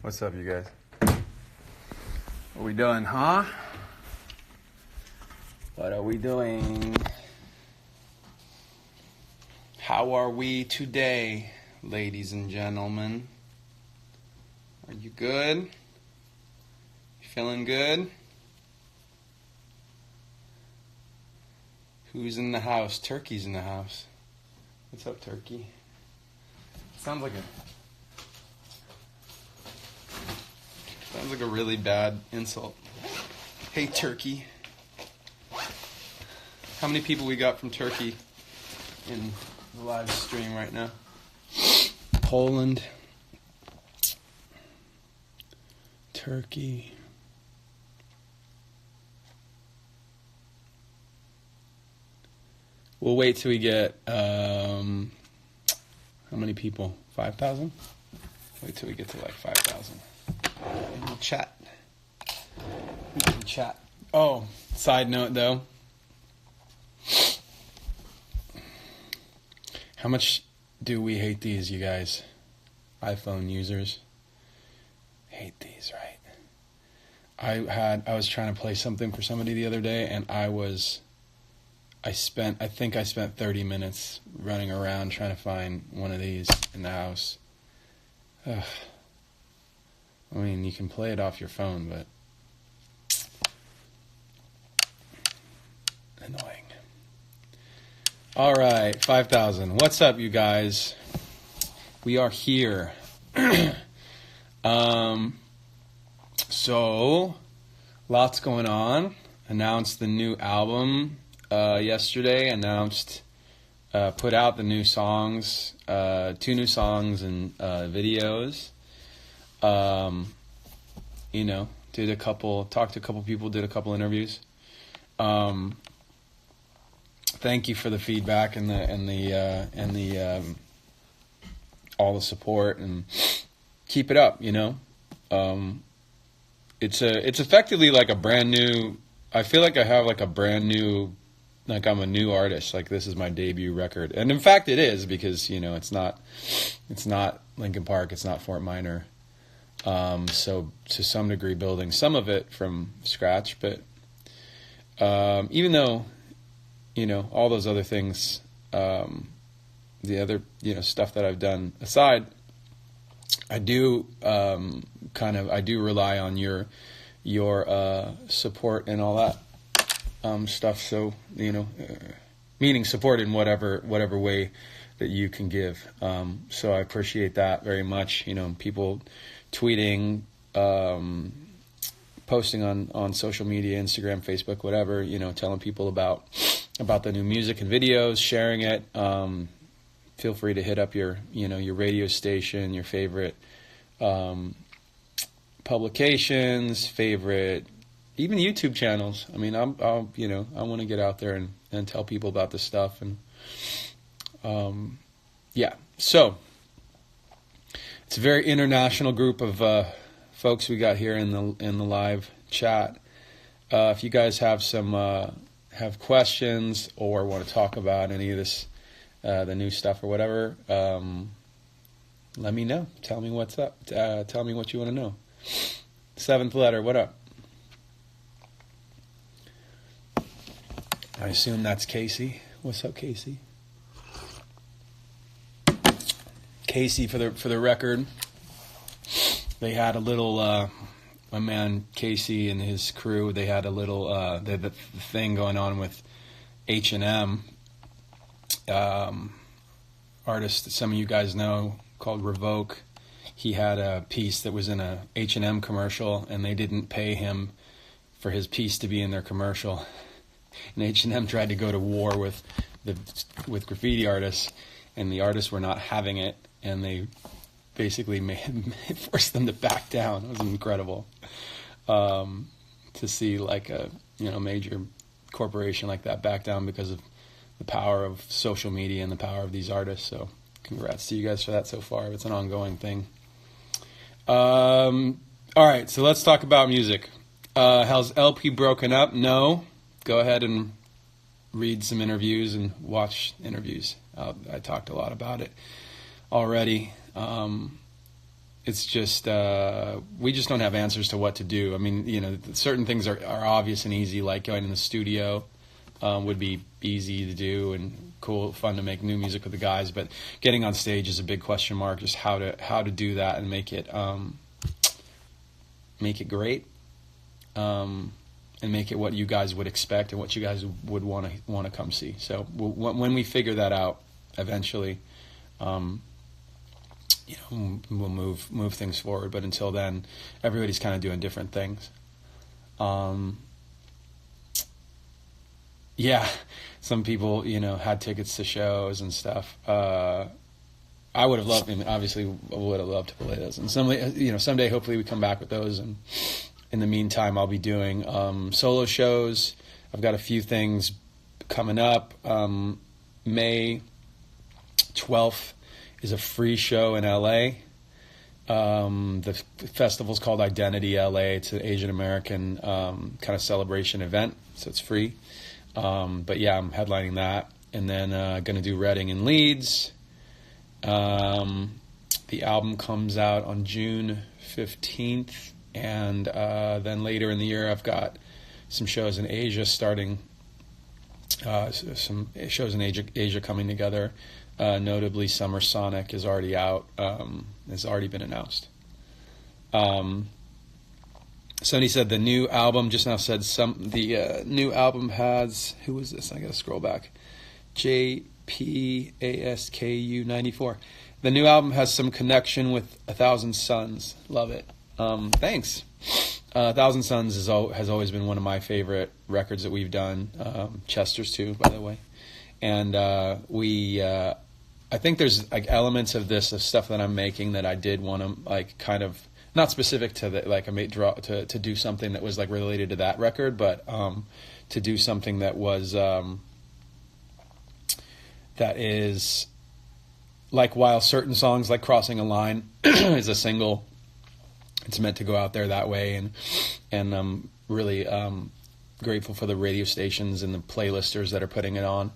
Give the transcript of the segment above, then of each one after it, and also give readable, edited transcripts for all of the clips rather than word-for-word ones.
What's up, you guys? What are we doing, huh? What are we doing? How are we today, ladies and gentlemen? Are you good? You feeling good? Who's in the house? Turkey's in the house. What's up, Turkey? Sounds like a really bad insult. Hey, Turkey. How many people we got from Turkey in the live stream right now? Poland. Turkey. We'll wait till we get, how many people? 5,000? Wait till we get to like 5,000. And we'll chat. We can chat. Oh, side note though. How much do we hate these, you guys? iPhone users. Hate these, right? I was trying to play something for somebody the other day, and I think I spent 30 minutes running around trying to find one of these in the house. Ugh. I mean, you can play it off your phone, but annoying. All right, 5,000. What's up, you guys? We are here. So, lots going on. Announced the new album yesterday. Put out the new songs, 2 new songs and videos. Talked to a couple people, did a couple interviews. Thank you for the feedback and the all the support, and keep it up. It's effectively like a brand new. I feel like I have like a brand new, like I'm a new artist. Like this is my debut record, and in fact it is, because it's not Linkin Park, it's not Fort Minor. So to some degree building some of it from scratch, but even though all those other things, the other stuff that I've done aside, I do rely on your support and all that stuff. So meaning support in whatever way that you can give. So I appreciate that very much. People tweeting, posting on social media, Instagram, Facebook, whatever, telling people about the new music and videos, sharing it. Feel free to hit up your radio station, your favorite publications, favorite even YouTube channels. I mean, I want to get out there and tell people about this stuff, and so it's a very international group of folks we got here in the live chat. If you guys have have questions or want to talk about any of this, the new stuff or whatever, let me know. Tell me what's up. Tell me what you want to know. 7th letter, what up? I assume that's Casey. What's up, Casey? Casey, for the record, they had a little, my man Casey and his crew, they had a little, the thing going on with H&M, artist that some of you guys know called Revoke. He had a piece that was in a H&M commercial, and they didn't pay him for his piece to be in their commercial. And H&M tried to go to war with graffiti artists, and the artists were not having it, and they basically forced them to back down. It was incredible to see like a major corporation like that back down because of the power of social media and the power of these artists. So congrats to you guys for that so far. It's an ongoing thing. All right, so let's talk about music. Has LP broken up? No. Go ahead and read some interviews and watch interviews. I talked a lot about it already. it's just we just don't have answers to what to do. I mean, you know, certain things are obvious and easy, like going in the studio would be easy to do and cool, fun to make new music with the guys. But getting on stage is a big question mark. Just how to do that and make it great, and make it what you guys would expect and what you guys would want to come see. So when we figure that out, eventually, you know, we'll move things forward. But until then, everybody's kind of doing different things. Yeah, some people, you know, had tickets to shows and stuff. I would have loved, I mean, obviously, would have loved to play those. And someday, hopefully, we come back with those. And in the meantime, I'll be doing solo shows. I've got a few things coming up. May 12th is a free show in LA. The festival's called Identity LA. It's an Asian American kind of celebration event, so it's free. But yeah, I'm headlining that, and then going to do Reading and Leeds. The album comes out on June 15th, and then later in the year, I've got some shows in Asia starting. Some shows in Asia coming together. Notably, Summer Sonic is already out. Has already been announced. Somebody said the new album just now said the new album has, who was this? I gotta scroll back. JPASKU 94. The new album has some connection with 1,000 Suns. Love it. Thanks. 1,000 Suns has always been one of my favorite records that we've done. Chester's too, by the way. And I think there's like elements of stuff that I'm making that I did want to like kind of, not specific to the, like I made to do something that was like related to that record, but to do something that was that is like, while certain songs like Crossing a Line is a single, it's meant to go out there that way, and I'm really grateful for the radio stations and the playlisters that are putting it on.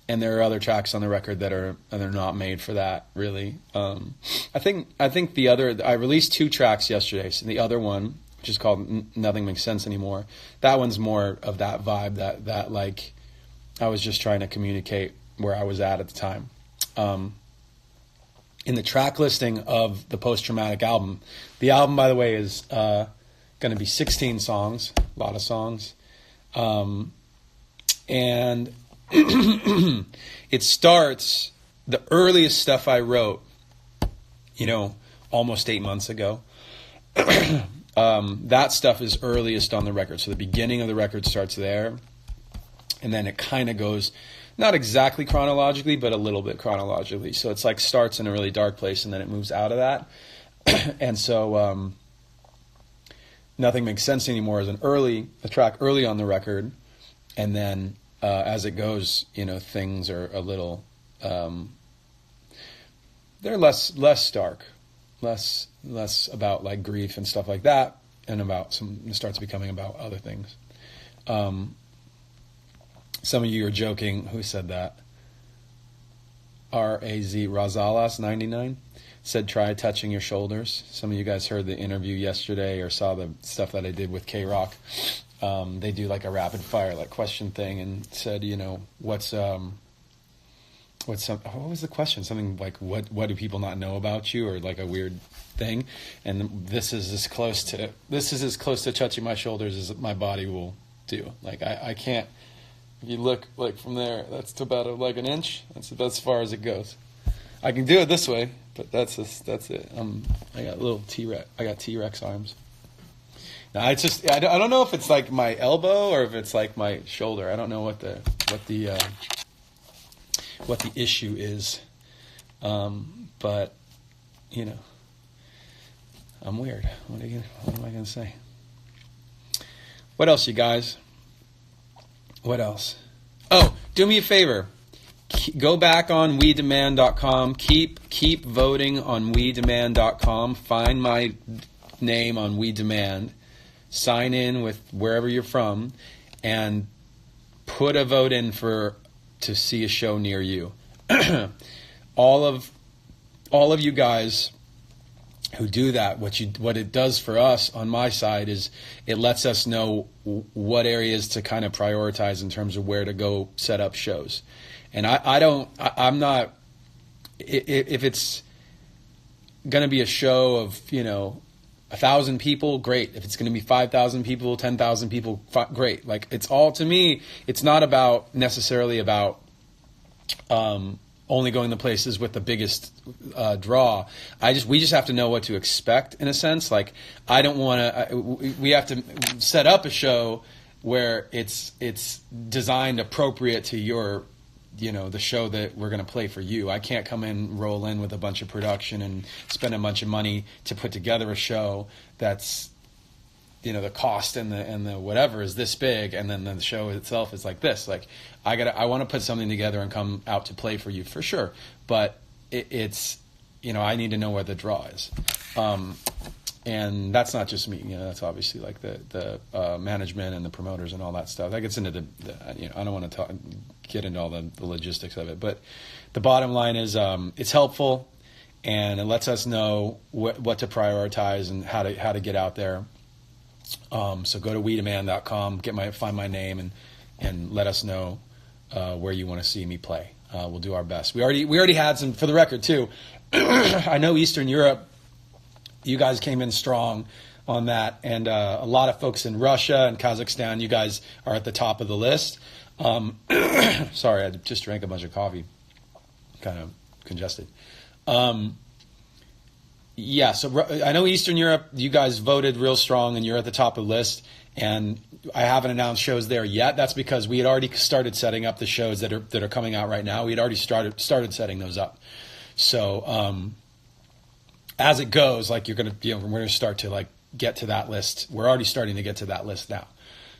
And there are other tracks on the record they're not made for that, really. I think I released 2 tracks yesterday. So the other one, which is called Nothing Makes Sense Anymore, that one's more of that vibe that like I was just trying to communicate where I was at the time. In the track listing of the Post-Traumatic album, the album, by the way, is going to be 16 songs, a lot of songs, and it starts, the earliest stuff I wrote, you know, almost 8 months ago. That stuff is earliest on the record. So the beginning of the record starts there. And then it kind of goes, not exactly chronologically, but a little bit chronologically. So it's like starts in a really dark place and then it moves out of that. And so Nothing Makes Sense Anymore is a track early on the record. And then as it goes, you know, things are a little, they're less stark, less about like grief and stuff like that, and it starts becoming about other things. Some of you are joking. Who said that? Razalas 99 said, try touching your shoulders. Some of you guys heard the interview yesterday or saw the stuff that I did with K-Rock. They do like a rapid fire like question thing, and said, you know, what was the question? Something like, what do people not know about you, or like a weird thing. And this is as close to touching my shoulders as my body will do. Like I can't. If you look like from there, that's about like an inch. That's as far as it goes. I can do it this way, but that's it. I got little T-Rex. I got T-Rex arms. Now I don't know if it's like my elbow or if it's like my shoulder. I don't know what the issue is. But you know, I'm weird. What am I gonna say? What else, you guys? What else? Oh, do me a favor. Go back on WeDemand.com. Keep voting on WeDemand.com. Find my name on WeDemand. Sign in with wherever you're from, and put a vote in to see a show near you. All of you guys who do that, what it does for us on my side is it lets us know what areas to kind of prioritize in terms of where to go set up shows. And I'm not, if it's going to be a show of, 1,000 people, great. If it's going to be 5,000 people, 10,000 people, great. Like, it's all, to me, it's not about necessarily about only going to places with the biggest draw. We just have to know what to expect, in a sense. Like, I don't want to, we have to set up a show where it's designed appropriate to your, the show that we're going to play for you. I can't come in, roll in with a bunch of production and spend a bunch of money to put together a show that's, the cost and the whatever is this big, and then the show itself is like this. Like, I want to put something together and come out to play for you for sure. But it's, I need to know where the draw is. And that's not just me, that's obviously like the management and the promoters and all that stuff. That gets into the I don't want to get into all the logistics of it, but the bottom line is it's helpful, and it lets us know what to prioritize and how to get out there. So go to weedaman.com, find my name, and let us know where you want to see me play. We'll do our best. We already had some, for the record too. I know Eastern Europe, you guys came in strong on that, and a lot of folks in Russia and Kazakhstan, you guys are at the top of the list. Sorry, I just drank a bunch of coffee, kind of congested. Yeah, so I know Eastern Europe, you guys voted real strong, and you're at the top of the list. And I haven't announced shows there yet. That's because we had already started setting up the shows that are coming out right now. We had already started setting those up. So as it goes, like we're going to start to like get to that list. We're already starting to get to that list now.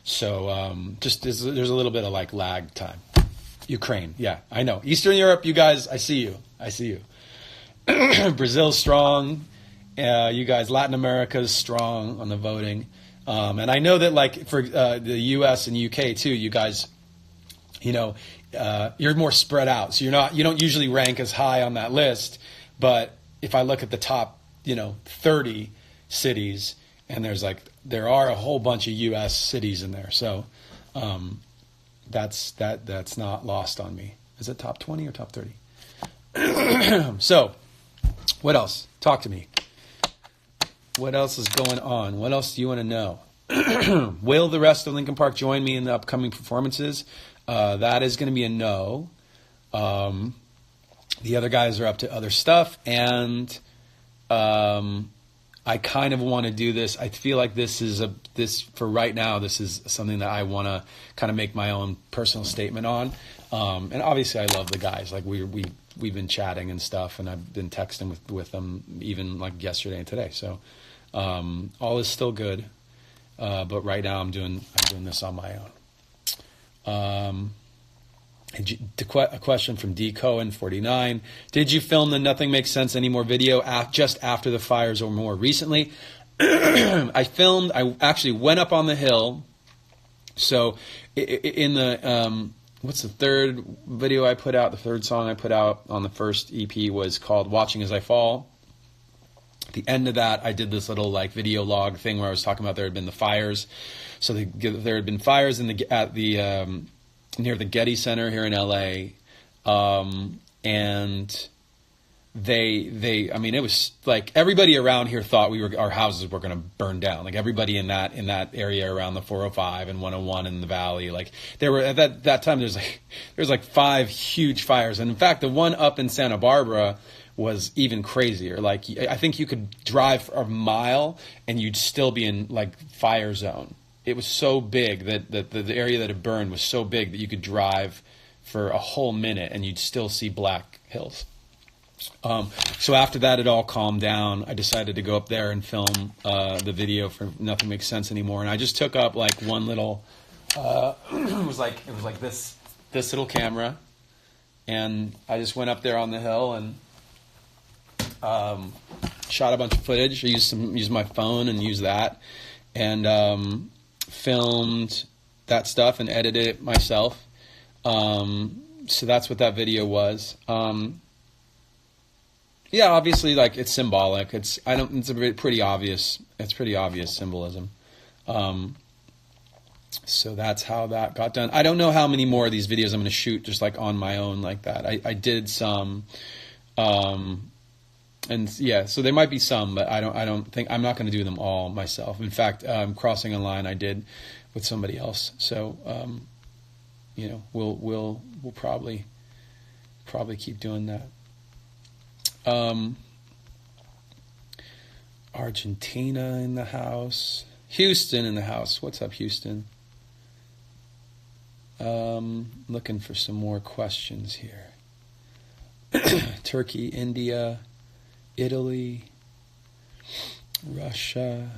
So just there's a little bit of like lag time. Ukraine, yeah, I know. Eastern Europe, you guys, I see you. Brazil's strong. You guys, Latin America's strong on the voting. And I know that like for the U.S. and U.K. too, you guys, you're more spread out. So you don't usually rank as high on that list. But if I look at the top, 30 cities, and there are a whole bunch of U.S. cities in there. So that's not lost on me. Is it top 20 or top 30? So what else? Talk to me. What else is going on? What else do you want to know? Will the rest of Linkin Park join me in the upcoming performances? That is going to be a no. The other guys are up to other stuff, and I kind of want to do this. I feel like this for right now, this is something that I want to kind of make my own personal statement on. And obviously I love the guys. Like we've been chatting and stuff, and I've been texting with them even like yesterday and today. So all is still good. But right now I'm doing this on my own. A question from D Cohen 49. Did you film the Nothing Makes Sense Anymore video just after the fires or more recently? I actually went up on the hill. So in the what's the third video I put out? The third song I put out on the first EP was called Watching As I Fall. At the end of that, I did this little like video log thing where I was talking about there had been the fires. So there had been fires near the Getty Center here in LA. And I mean, it was like everybody around here thought our houses were going to burn down. Like everybody in that area around the 405 and 101 in the valley. Like there were at that time, there was like 5 huge fires. And in fact, the one up in Santa Barbara was even crazier. Like I think you could drive a mile and you'd still be in like fire zone. It was so big that the area that it burned was so big that you could drive for a whole minute and you'd still see black hills. So after that, it all calmed down. I decided to go up there and film the video for Nothing Makes Sense Anymore. And I just took up like one little, it was like this little camera. And I just went up there on the hill and shot a bunch of footage. I used my phone and used that. And filmed that stuff and edited it myself. So that's what that video was. Yeah, obviously, like, it's symbolic. It's pretty obvious. It's pretty obvious symbolism. So that's how that got done. I don't know how many more of these videos I'm going to shoot just like on my own like that. I did some, and yeah, so there might be some, but I don't think I'm not going to do them all myself. In fact, Crossing a Line I did with somebody else. So, you know, we'll probably keep doing that. Argentina in the house. Houston in the house. What's up, Houston? Looking for some more questions here. Turkey, India, Italy, Russia.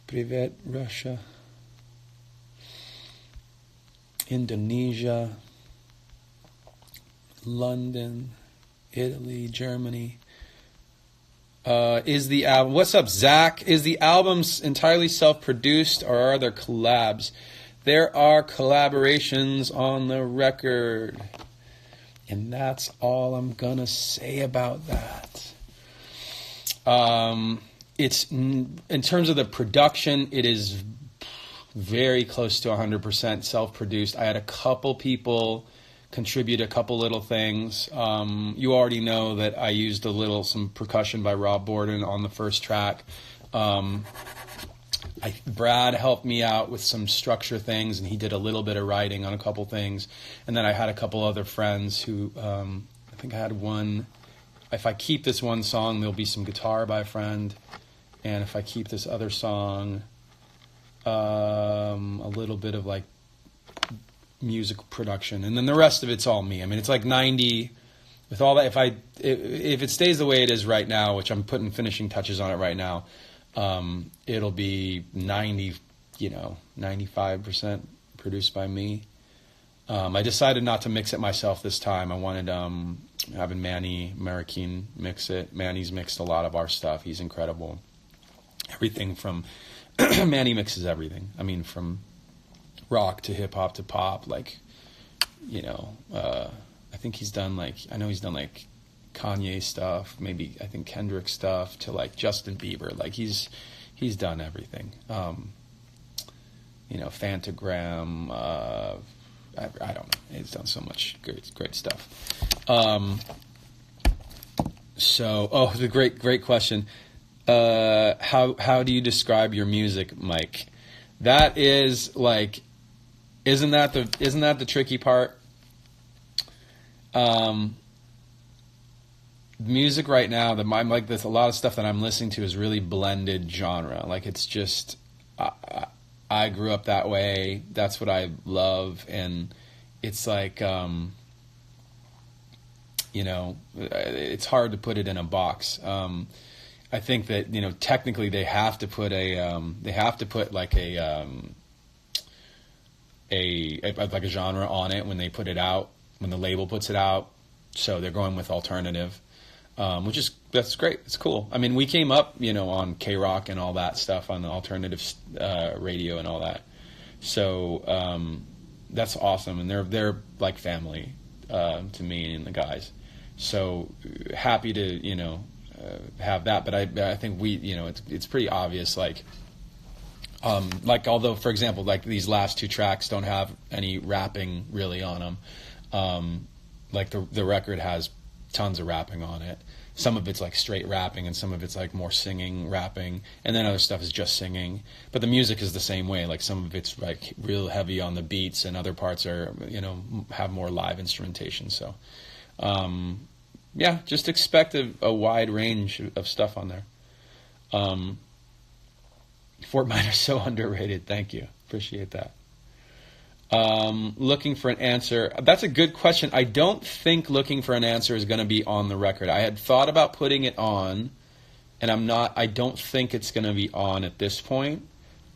Privet, Russia. Indonesia. London, Italy, Germany. Is the album... What's up, Zach? Is the album entirely self-produced, or are there collabs? There are collaborations on the record. And that's all I'm gonna say about that. It's... In terms of the production, it is very close to 100% self-produced. I had a couple people contribute a couple little things. You already know that I used some percussion by Rob Borden on the first track. Brad helped me out with some structure things, and he did a little bit of writing on a couple things. And then I had a couple other friends who, I think I had one. If I keep this one song, there'll be some guitar by a friend. And if I keep this other song, a little bit of like music production, and then the rest of it's all me. I mean, it's like 90 with all that. If it stays the way it is right now, which I'm putting finishing touches on it right now, it'll be 95% produced by me. I decided not to mix it myself this time. I wanted having Manny Marroquin mix it. Manny's mixed a lot of our stuff. He's incredible. Everything from Manny mixes everything. I mean, from rock to hip hop to pop, like, you know, I think he's done I know he's done like Kanye stuff, maybe I think Kendrick stuff, to like Justin Bieber. Like he's done everything. You know, Fantagram, I don't know. He's done so much great stuff. The great question. How do you describe your music, Mike? That is like, isn't that the tricky part? Music right now, there's a lot of stuff that I'm listening to is really blended genre. Like, it's just, I grew up that way. That's what I love, and it's like, you know, it's hard to put it in a box. I think that, you know, technically they have to put like a genre on it when they put it out, when the label puts it out. So they're going with alternative, that's great. It's cool. I mean, we came up, you know, on K-Rock and all that stuff, on the alternative radio and all that. So that's awesome, and they're like family to me and the guys. So happy to, you know, have that. But I think you know, it's pretty obvious, like although, for example, like these last two tracks don't have any rapping really on them. Like the record has tons of rapping on it. Some of it's like straight rapping, and some of it's like more singing, rapping, and then other stuff is just singing. But the music is the same way. Like some of it's like real heavy on the beats, and other parts are, you know, have more live instrumentation. So, yeah, just expect a wide range of stuff on there. Fort Minor's so underrated. Thank you. Appreciate that. Looking for an answer. That's a good question. I don't think Looking for an Answer is going to be on the record. I had thought about putting it on, and I don't think it's going to be on at this point.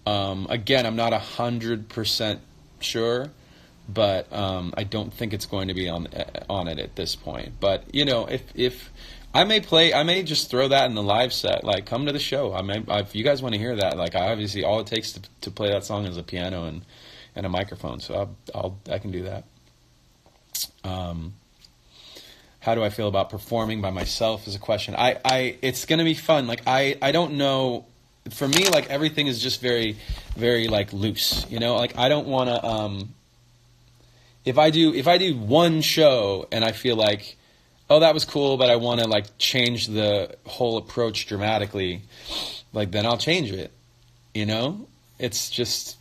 Again, I'm not 100% sure, but I don't think it's going to be on it at this point. But, you know, if I may just throw that in the live set. Like, come to the show. If you guys want to hear that, like, obviously all it takes to play that song is a piano and a microphone, so I can do that. how do I feel about performing by myself is a question. It's gonna be fun. Like I don't know. For me, like everything is just very, very like loose. You know, like I don't want to. If I do one show and I feel like, oh, that was cool, but I want to like change the whole approach dramatically, like then I'll change it. You know, it's just,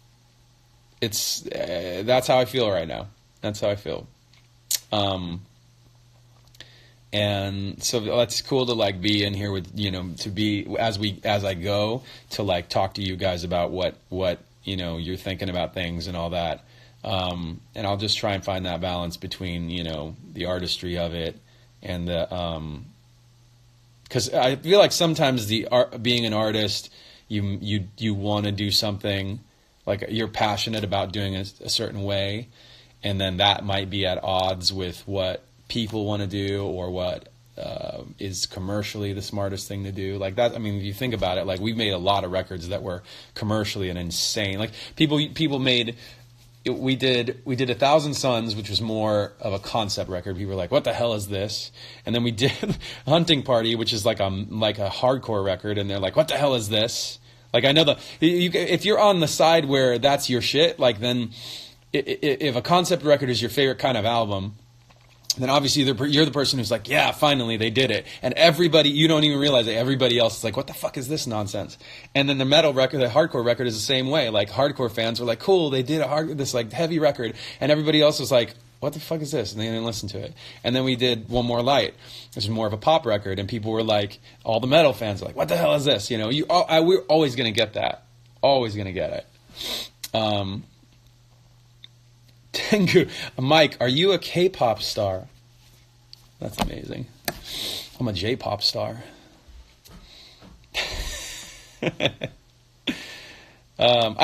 that's how I feel right now. That's how I feel. And so that's cool to like be in here with, you know, to be as I go to like talk to you guys about what you know you're thinking about things and all that. And I'll just try and find that balance between, you know, the artistry of it and the because I feel like sometimes being an artist, you want to do something like you're passionate about doing a certain way, and then that might be at odds with what people want to do or what is commercially the smartest thing to do. Like that, I mean, if you think about it, like we made a lot of records that were commercially and insane. Like people made. We did 1,000 Suns, which was more of a concept record. People were like, "What the hell is this?" And then we did Hunting Party, which is like a hardcore record, and they're like, "What the hell is this?" Like I know if you're on the side where that's your shit, like then if a concept record is your favorite kind of album, then obviously you're the person who's like, yeah, finally they did it. And everybody, you don't even realize it, everybody else is like, what the fuck is this nonsense? And then the metal record, the hardcore record is the same way. Like hardcore fans were like, cool, they did this like heavy record. And everybody else was like, what the fuck is this? And they didn't listen to it. And then we did One More Light, which is more of a pop record. And people were like, all the metal fans were like, what the hell is this? You know, we're always going to get that. Always going to get it. Tengu, Mike, are you a K-pop star? That's amazing. I'm a J-pop star.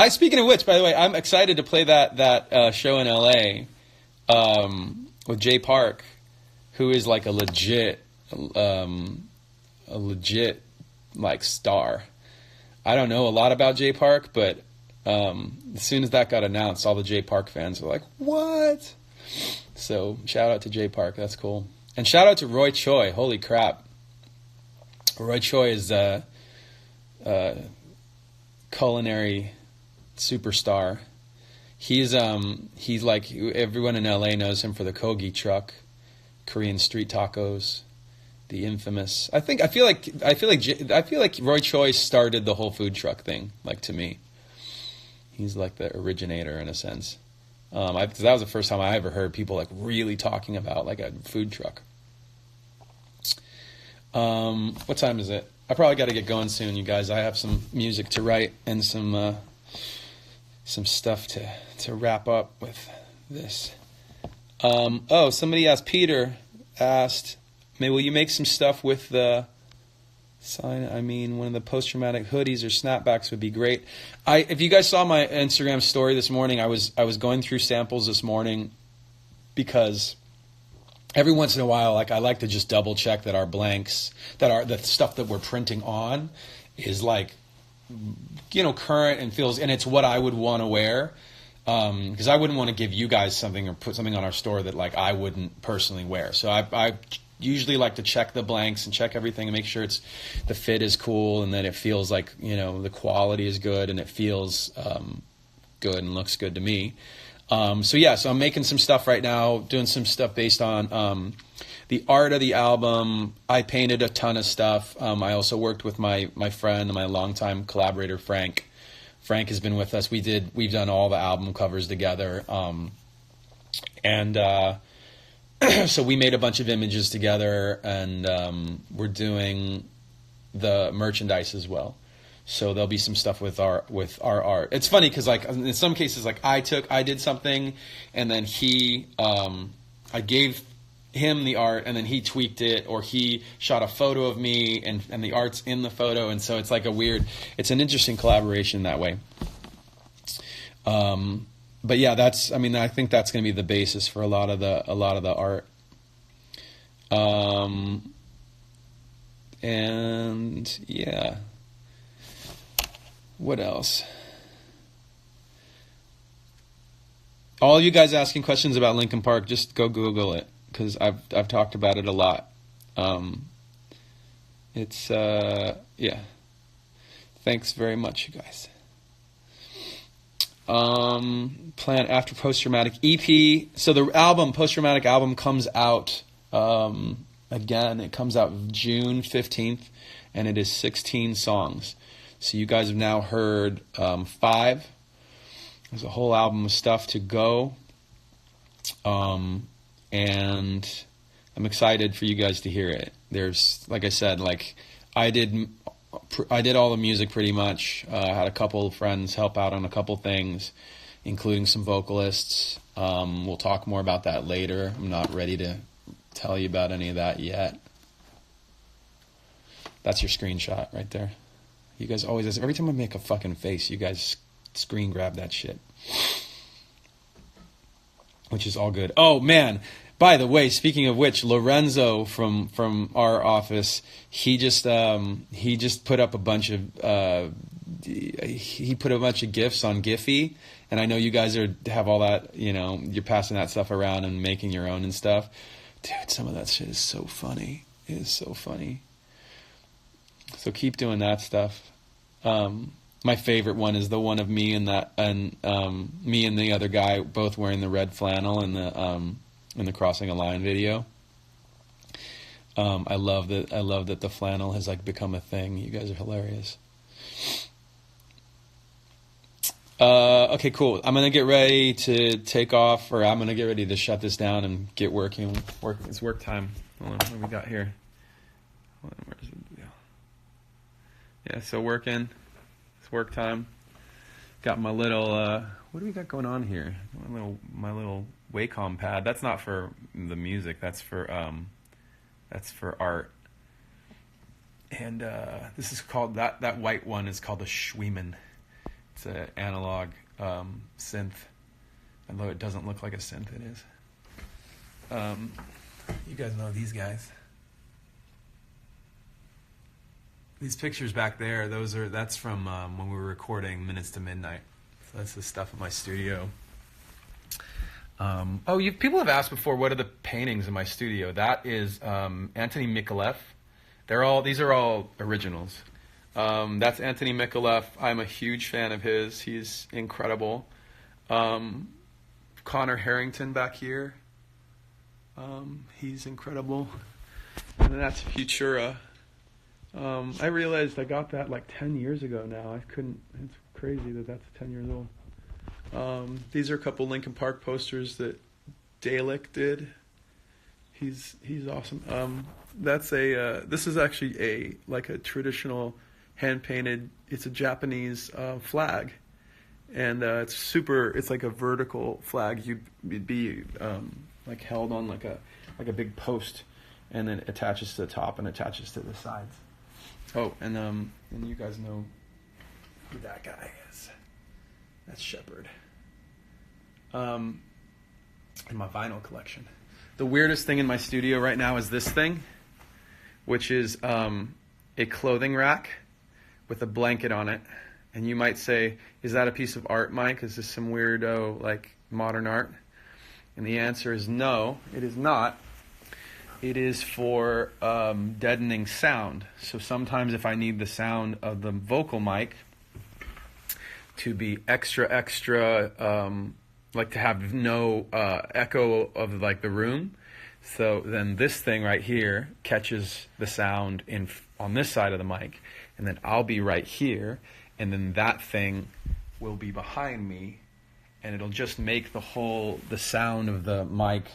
Speaking of which, by the way, I'm excited to play that show in LA with Jay Park, who is like a legit like star. I don't know a lot about Jay Park, but as soon as that got announced, all the Jay Park fans were like, what? So shout out to Jay Park. That's cool. And shout out to Roy Choi. Holy crap. Roy Choi is a culinary superstar. He's like, everyone in LA knows him for the Kogi truck, Korean street tacos, the infamous. I feel like Roy Choi started the whole food truck thing, like to me. He's like the originator in a sense. That was the first time I ever heard people like really talking about like a food truck. What time is it? I probably got to get going soon, you guys. I have some music to write and some stuff to wrap up with this. Somebody asked, will you make some stuff with the sign? I mean, one of the post-traumatic hoodies or snapbacks would be great. If you guys saw my Instagram story this morning, I was going through samples this morning because every once in a while, like I like to just double check that our blanks, that are the stuff that we're printing on, is like, you know, current and feels, and it's what I would want to wear. Because I wouldn't want to give you guys something or put something on our store that like I wouldn't personally wear. So I usually like to check the blanks and check everything and make sure the fit is cool and that it feels like, you know, the quality is good and it feels good and looks good to me. So I'm making some stuff right now, doing some stuff based on the art of the album. I painted a ton of stuff. I also worked with my friend and my longtime collaborator, Frank. Frank has been with us. We've done all the album covers together. So we made a bunch of images together, and we're doing the merchandise as well. So there'll be some stuff with our art. It's funny because like in some cases, like I did something, and then I gave him the art, and then he tweaked it, or he shot a photo of me, and the art's in the photo, and so it's like it's an interesting collaboration that way. But yeah, I think that's going to be the basis for a lot of the art. And yeah, what else? All you guys asking questions about Linkin Park, just go Google it. because I've talked about it a lot. It's yeah. Thanks very much, you guys. Plan after post-traumatic EP. So the album, post-traumatic album, comes out again. It comes out June 15th, and it is 16 songs. So you guys have now heard 5. There's a whole album of stuff to go, and I'm excited for you guys to hear it. There's, like I said, like I did all the music pretty much. I had a couple of friends help out on a couple things, including some vocalists. We'll talk more about that later. I'm not ready to tell you about any of that yet. That's your screenshot right there. You guys always, every time I make a fucking face, you guys screen grab that shit. Which is all good. Oh, man. By the way, speaking of which, Lorenzo from our office, he just put up a bunch of GIFs on Giphy, and I know you guys have all that, you know, you're passing that stuff around and making your own and stuff. Dude, some of that shit is so funny. It is so funny. So keep doing that stuff. My favorite one is the one of me and me and the other guy both wearing the red flannel in the Crossing a Line video. I love that the flannel has like become a thing. You guys are hilarious. Okay, cool. I'm gonna get ready to take off, or I'm gonna get ready to shut this down and get working. It's work time. Hold on, what do we got here? Hold on, where's it? Yeah, so working. It's work time. Got my little. What do we got going on here? My little Wacom pad. That's not for the music. That's for art. And this is called that white one is called a Schwiemann. It's an analog synth. Although it doesn't look like a synth, it is. You guys know these guys. These pictures back there, that's from when we were recording Minutes to Midnight. So that's the stuff in my studio. People have asked before, what are the paintings in my studio? That is Anthony Mikolev. These are all originals. That's Anthony Mikolev. I'm a huge fan of his. He's incredible. Connor Harrington back here. He's incredible. And then that's Futura. I realized I got that like 10 years ago now. It's crazy that's 10 years old. These are a couple Linkin Park posters that Dalek did. He's awesome. This is actually a traditional hand-painted, it's a Japanese flag. And it's like a vertical flag. You'd be like held on like a big post, and then it attaches to the top and attaches to the sides. Oh, and you guys know who that guy is. That's Shepard. In my vinyl collection. The weirdest thing in my studio right now is this thing, which is a clothing rack with a blanket on it. And you might say, is that a piece of art, Mike? Is this some weirdo, like, modern art? And the answer is no, it is not. It is for deadening sound. So sometimes if I need the sound of the vocal mic to be extra, like to have no echo of like the room, so then this thing right here catches the sound on this side of the mic, and then I'll be right here, and then that thing will be behind me, and it'll just make the sound of the mic,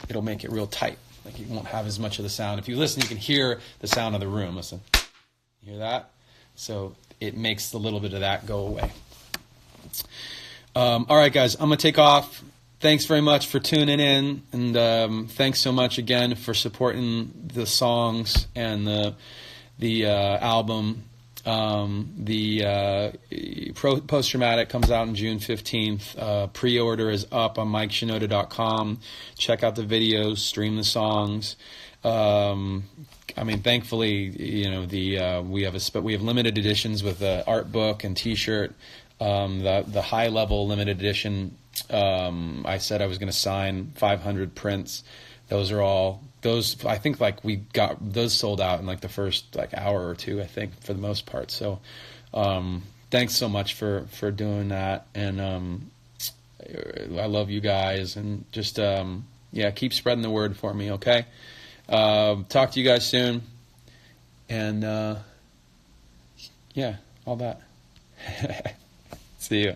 it'll make it real tight. Like you won't have as much of the sound. If you listen, you can hear the sound of the room. Listen. You hear that? So it makes a little bit of that go away. All right, guys. I'm going to take off. Thanks very much for tuning in. And thanks so much again for supporting the songs and the album. Post-Traumatic comes out on June 15th. Pre-order is up on MikeShinoda.com. Check out the videos, stream the songs. Thankfully, we have limited editions with the art book and T-shirt. The high-level limited edition, I said I was going to sign 500 prints. those are all those. I think like we got those sold out in like the first like hour or two, I think, for the most part. So thanks so much for doing that, and I love you guys, and just yeah, keep spreading the word for me, okay? Talk to you guys soon, and yeah, all that. See you.